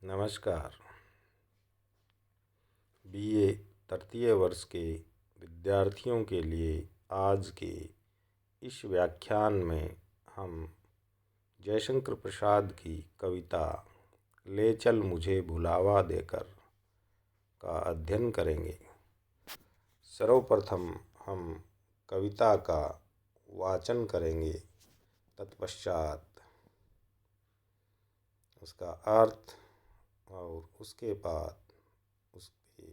नमस्कार। बीए तृतीय वर्ष के विद्यार्थियों के लिए आज के इस व्याख्यान में हम जयशंकर प्रसाद की कविता ले चल मुझे भुलावा देकर का अध्ययन करेंगे। सर्वप्रथम हम कविता का वाचन करेंगे, तत्पश्चात उसका अर्थ और उसके बाद उसके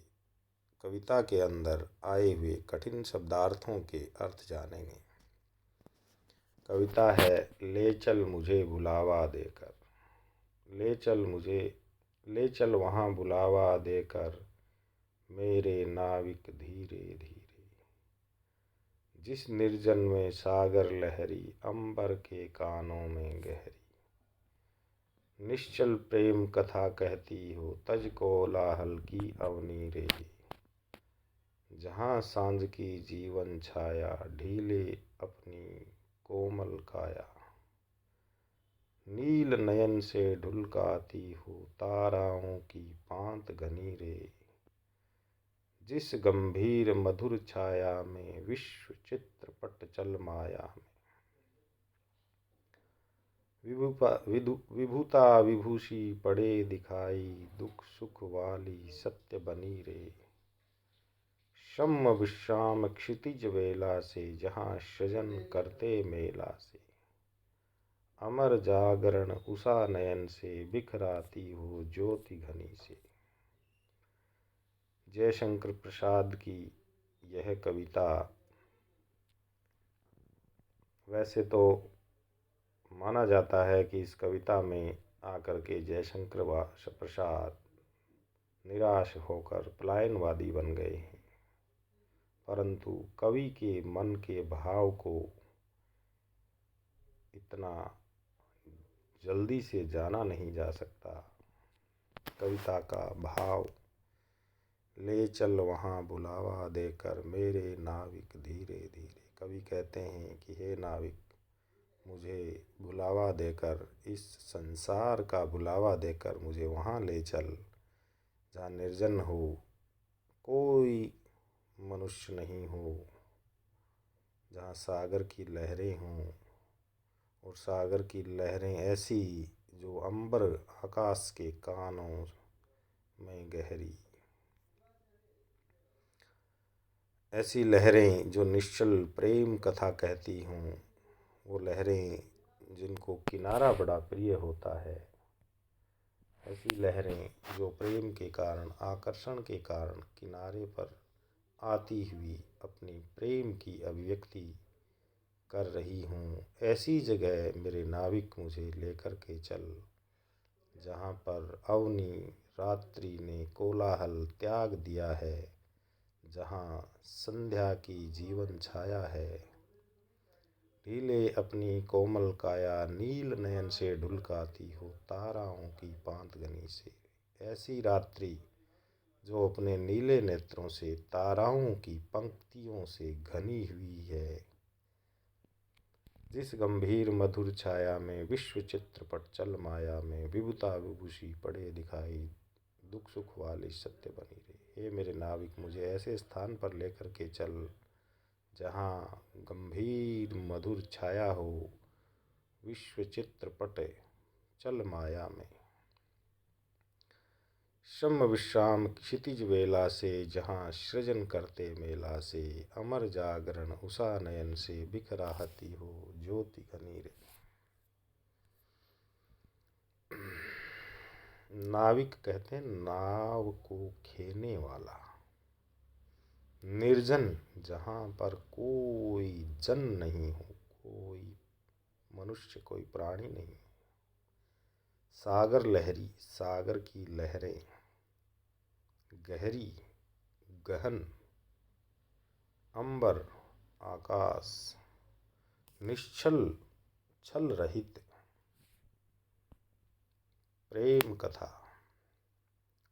कविता के अंदर आए हुए कठिन शब्दार्थों के अर्थ जानेंगे। कविता है ले चल मुझे बुलावा देकर। ले चल वहाँ बुलावा देकर मेरे नाविक धीरे धीरे। जिस निर्जन में सागर लहरी अंबर के कानों में गहरी। निश्चल प्रेम कथा कहती हो तज कोलाहल की अवनी रे। जहाँ सांझ की जीवन छाया ढीले अपनी कोमल काया। नील नयन से ढुलकाती हो ताराओं की पांत घनी रे। जिस गंभीर मधुर छाया में विश्व चित्रपट चल माया में। विभुता विभूषी पड़े दिखाई दुख सुख वाली सत्य बनी रे। शम विश्राम क्षितिज वेला से जहाँ सृजन करते मेला से। अमर जागरण उषा नयन से बिखराती हो ज्योति घनी से। जयशंकर प्रसाद की यह कविता वैसे तो माना जाता है कि इस कविता में आकर के जयशंकर प्रसाद निराश होकर पलायनवादी बन गए हैं, परंतु कवि के मन के भाव को इतना जल्दी से जाना नहीं जा सकता। कविता का भाव ले चल वहाँ बुलावा देकर मेरे नाविक धीरे धीरे। कवि कहते हैं कि हे नाविक, मुझे बुलावा देकर, इस संसार का बुलावा देकर मुझे वहाँ ले चल जहाँ निर्जन हो, कोई मनुष्य नहीं हो, जहाँ सागर की लहरें हों और सागर की लहरें ऐसी जो अंबर आकाश के कानों में गहरी। ऐसी लहरें जो निश्चल प्रेम कथा कहती हों, वो लहरें जिनको किनारा बड़ा प्रिय होता है। ऐसी लहरें जो प्रेम के कारण, आकर्षण के कारण किनारे पर आती हुई अपनी प्रेम की अभिव्यक्ति कर रही हूँ। ऐसी जगह मेरे नाविक मुझे लेकर के चल जहाँ पर अवनी रात्रि ने कोलाहल त्याग दिया है, जहाँ संध्या की जीवन छाया है। ढीले अपनी कोमल काया नील नयन से ढुलकाती हो ताराओं की पांत घनी से। ऐसी रात्रि जो अपने नीले नेत्रों से ताराओं की पंक्तियों से घनी हुई है। जिस गंभीर मधुर छाया में विश्व चित्रपट चल माया में। विभुता विभूषी पड़े दिखाई दुख सुख वाली सत्य बनी रे। हे मेरे नाविक, मुझे ऐसे स्थान पर लेकर के चल जहाँ गंभीर मधुर छाया हो विश्व चित्रपट चल माया में। शम विश्राम क्षितिज वेला से जहाँ सृजन करते मेला से। अमर जागरण उषा नयन से बिखराहती हो ज्योति घनी रे। नाविक कहते हैं नाव को खेने वाला। निर्जन जहाँ पर कोई जन नहीं हो, कोई मनुष्य, कोई प्राणी नहीं। सागर लहरी, सागर की लहरें गहरी गहन। अंबर आकाश निश्चल छल रहित। प्रेम कथा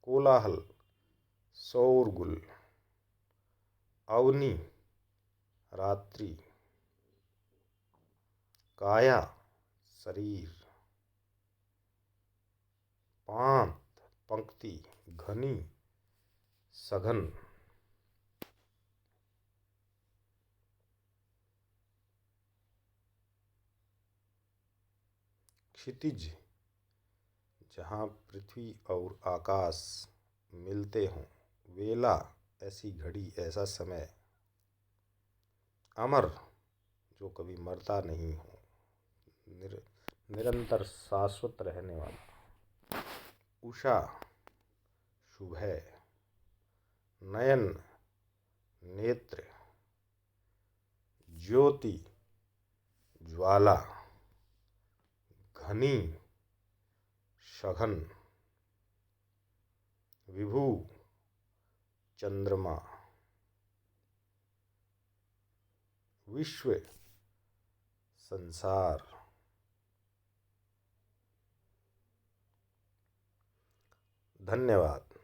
कोलाहल शोरगुल। अवनी रात्रि। काया शरीर। पांत पंक्ति घनी सघन। क्षितिज जहाँ पृथ्वी और आकाश मिलते हों। वेला ऐसी घड़ी ऐसा समय। अमर जो कभी मरता नहीं हो, निरंतर शाश्वत रहने वाला। उषा शुभ है। नयन नेत्र। ज्योति ज्वाला। घनी सघन। विभु चंद्रमा। विश्व संसार। धन्यवाद।